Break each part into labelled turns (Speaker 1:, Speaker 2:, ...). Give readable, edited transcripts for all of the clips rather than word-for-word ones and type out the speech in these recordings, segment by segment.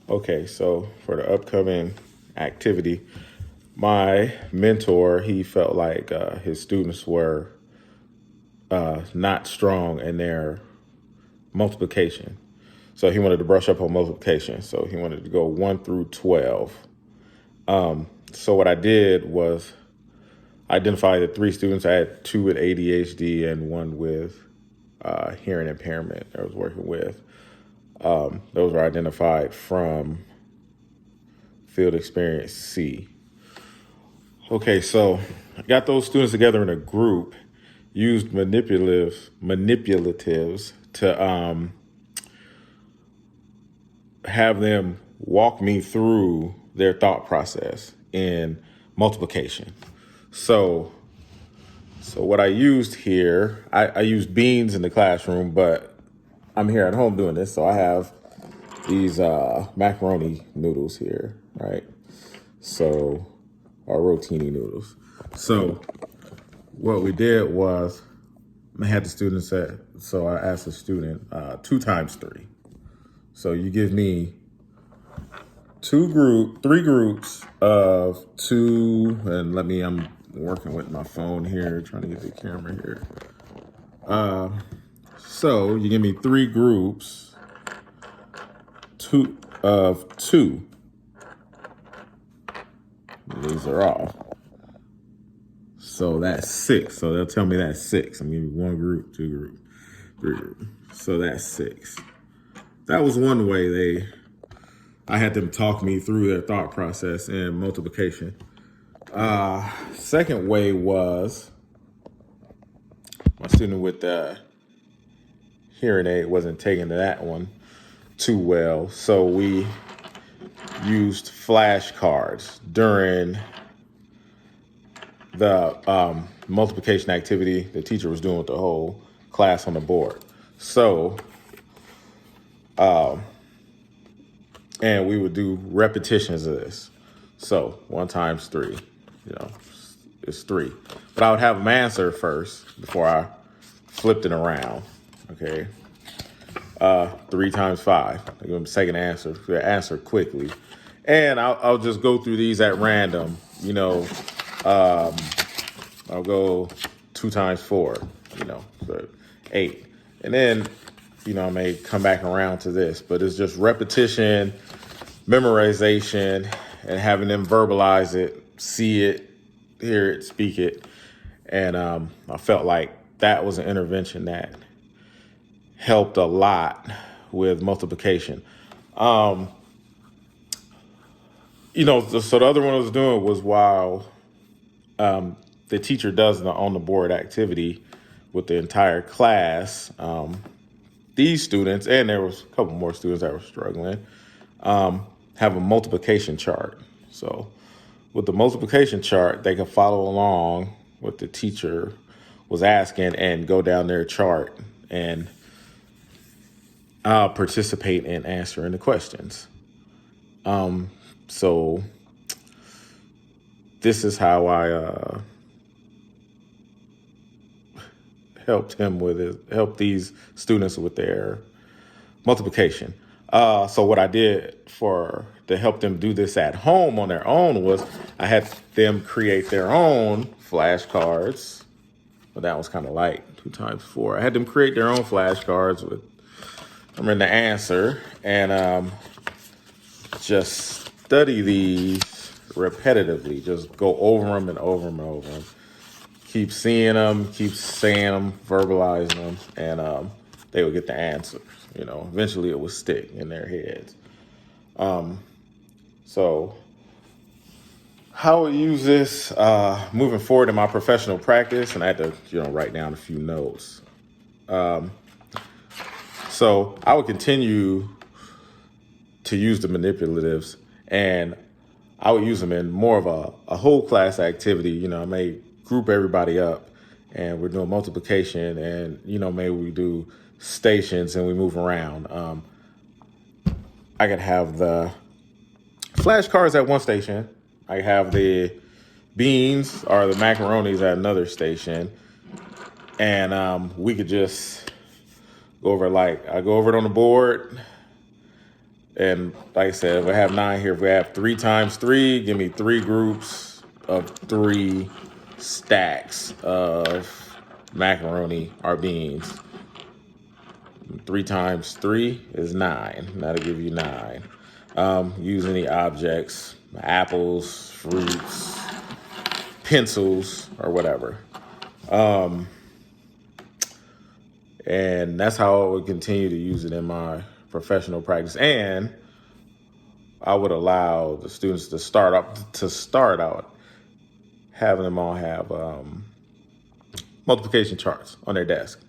Speaker 1: Okay, so for the upcoming activity, my mentor, he felt like his students were not strong in their multiplication. So he wanted to brush up on multiplication. So he wanted to go 1 through 12. So what I did was identify the 3 students. I had 2 with ADHD and 1 with hearing impairment that I was working with. Those were identified from Field Experience C. Okay, so I got those students together in a group, used manipulatives to have them walk me through their thought process in multiplication. So what I used here, I used beans in the classroom, but I'm here at home doing this. So I have these macaroni noodles here, right? So, or rotini noodles. So what we did was I had the students so I asked the student 2 times 3. So you give me 3 groups of 2, and I'm working with my phone here, trying to get the camera here. So you give me 3 groups of 2. These are off. So that's 6. So they'll tell me that's 6. I'm giving you 1 group, 2 group, 3 group. So that's 6. That was one way I had them talk me through their thought process in multiplication. Second way was my student with the hearing aid wasn't taking to that one too well. So we used flashcards during the multiplication activity the teacher was doing with the whole class on the board. So, and we would do repetitions of this. So 1 times 3, it's 3. But I would have them answer first before I flipped it around. Okay. 3 times 5. I give them a second answer. Answer quickly. And I'll just go through these at random. I'll go 2 times 4, so 8. And then, I may come back around to this, but it's just repetition, memorization, and having them verbalize it, see it, hear it, speak it. And I felt like that was an intervention that helped a lot with multiplication. So the other one I was doing was while the teacher does the on the board activity with the entire class, these students, and there was a couple more students that were struggling, have a multiplication chart. So with the multiplication chart, they can follow along what the teacher was asking and go down their chart and participate in answering the questions. So this is how I helped these students with their multiplication. So what I did to help them do this at home on their own was I had them create their own flashcards. But that was kind of light, 2 times 4. I had them create their own flashcards with the answer and just study these repetitively. Just go over them and over them and over them. Keep seeing them, keep saying them, verbalizing them, and they would get the answers. Eventually it would stick in their heads. So how I use this moving forward in my professional practice, and I had to, write down a few notes. So I would continue to use the manipulatives, and I would use them in more of a whole class activity. I may group everybody up and we're doing multiplication, and, maybe we do stations and we move around. I could have the flashcards at one station. I have the beans or the macaronis at another station. And we could just go over, I go over it on the board, And like I said, if we have 9 here, if we have 3 times 3, give me 3 groups of 3 stacks of macaroni or beans. 3 times 3 is 9. That'll give you 9. Use any objects, apples, fruits, pencils, or whatever. And that's how I would continue to use it in my professional practice. And I would allow the students to start out having them all have multiplication charts on their desk.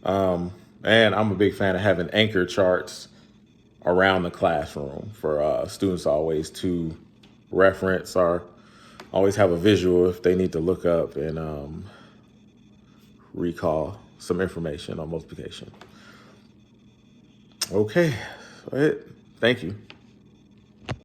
Speaker 1: And I'm a big fan of having anchor charts around the classroom for students always to reference or always have a visual if they need to look up and recall some information on multiplication. Okay, all right. Thank you.